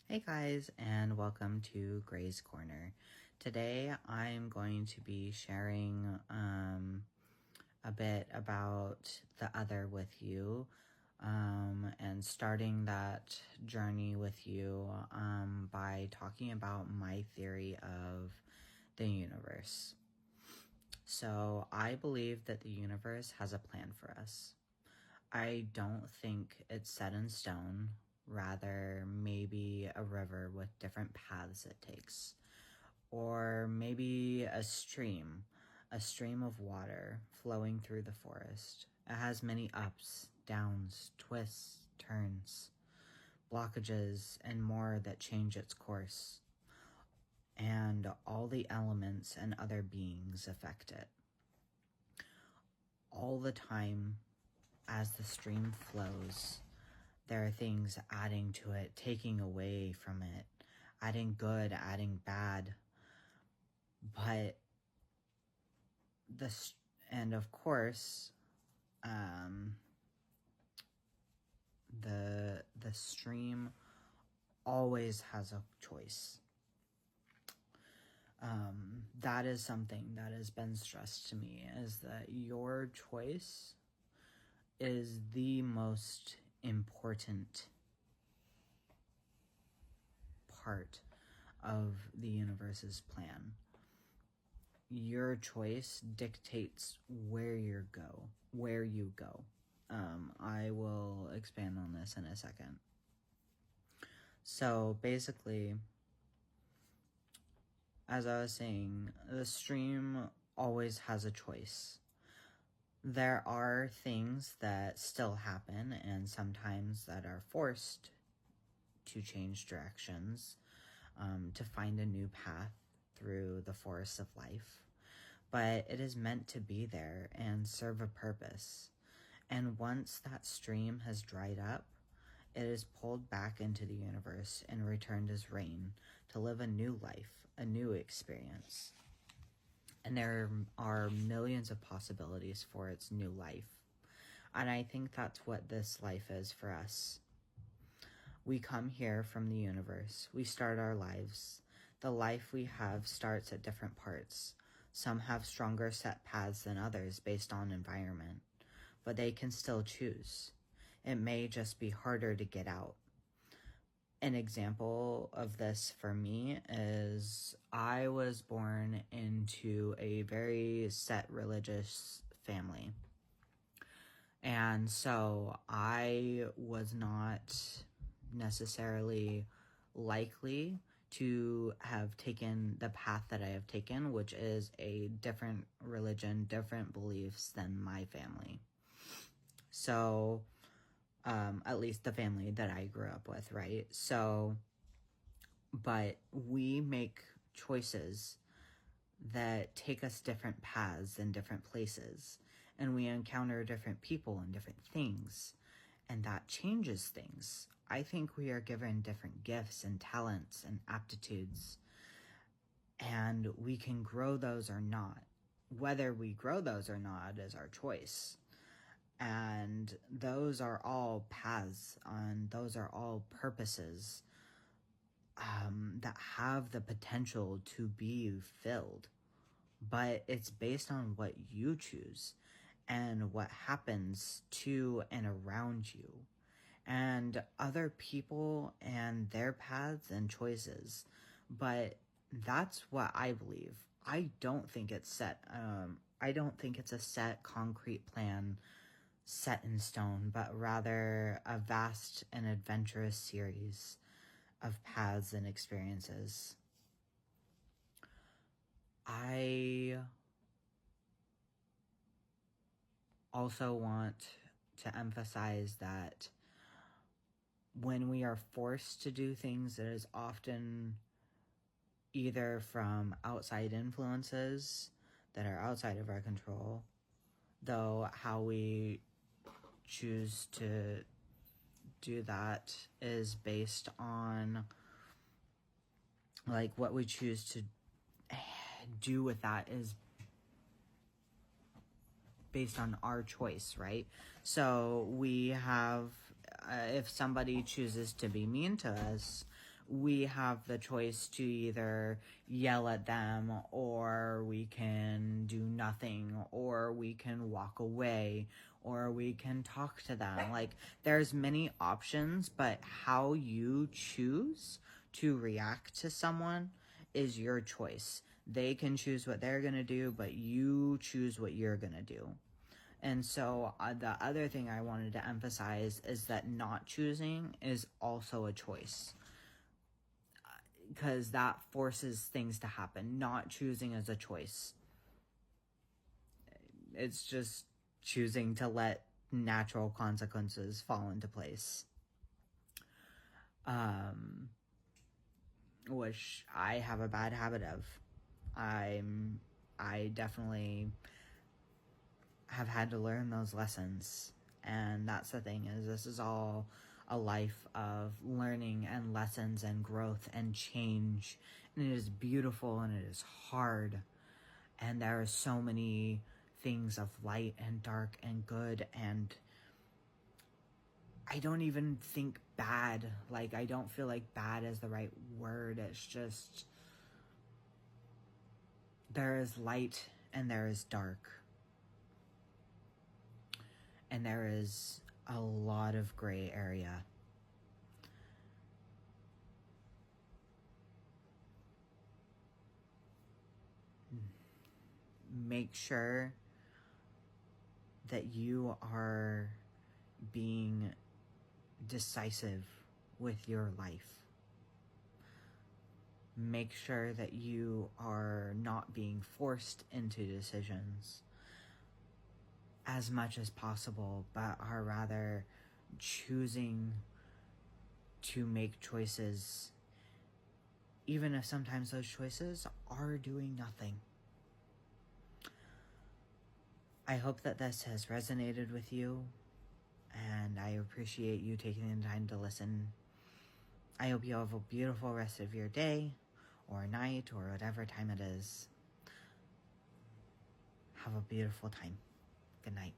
Hey guys, and welcome to Gray's Corner. Today I'm going to be sharing a bit about the other with you and starting that journey with you by talking about my theory of the universe. So, I believe that the universe has a plan for us. I don't think it's set in stone, rather, maybe a river with different paths it takes. Or maybe a stream of water flowing through the forest. It has many ups, downs, twists, turns, blockages, and more that change its course. And all the elements and other beings affect it. All the time, as the stream flows, there are things adding to it, taking away from it, adding good, adding bad. But and of course, the stream always has a choice. That is something that has been stressed to me, is that your choice is the most important part of the universe's plan. Your choice dictates where you go. I will expand on this in a second. So basically, as I was saying, the stream always has a choice. There are things that still happen, and sometimes that are forced to change directions, to find a new path through the forest of life. But it is meant to be there and serve a purpose. And once that stream has dried up, it is pulled back into the universe and returned as rain to live a new life, a new experience. And there are millions of possibilities for its new life. And I think that's what this life is for us. We come here from the universe. We start our lives. The life we have starts at different parts. Some have stronger set paths than others based on environment, but they can still choose. It may just be harder to get out. An example of this for me is I was born into a very set religious family. And so I was not necessarily likely to have taken the path that I have taken, which is a different religion, different beliefs than my family. So, at least the family that I grew up with, right? So, but we make choices that take us different paths in different places, and we encounter different people and different things, and that changes things. I think we are given different gifts and talents and aptitudes, and we can grow those or not. Whether we grow those or not is our choice. And those are all paths, and those are all purposes that have the potential to be filled. But it's based on what you choose and what happens to and around you, and other people and their paths and choices. But that's what I believe. I don't think it's set. I don't think it's a set, concrete plan set in stone, but rather a vast and adventurous series of paths and experiences. I also want to emphasize that when we are forced to do things, it is often either from outside influences that are outside of our control, though how we choose to do that is based on, like, what we choose to do with that is based on our choice, right? So we have, if somebody chooses to be mean to us, we have the choice to either yell at them, or we can do nothing, or we can walk away, or we can talk to them. Like, there's many options, but how you choose to react to someone is your choice. They can choose what they're gonna do, but you choose what you're gonna do. And so the other thing I wanted to emphasize is that not choosing is also a choice, because that forces things to happen. Not choosing is a choice. It's just choosing to let natural consequences fall into place. Which I have a bad habit of. I definitely have had to learn those lessons. And that's the thing, is this is all a life of learning and lessons and growth and change. And it is beautiful and it is hard. And there are so many things of light and dark and good, and I don't even think bad. Like, I don't feel like bad is the right word. It's just, there is light and there is dark. And there is a lot of gray area. Make sure that you are being decisive with your life. Make sure that you are not being forced into decisions as much as possible, but are rather choosing to make choices, even if sometimes those choices are doing nothing. I hope that this has resonated with you, and I appreciate you taking the time to listen. I hope you have a beautiful rest of your day, or night, or whatever time it is. Have a beautiful time. Good night.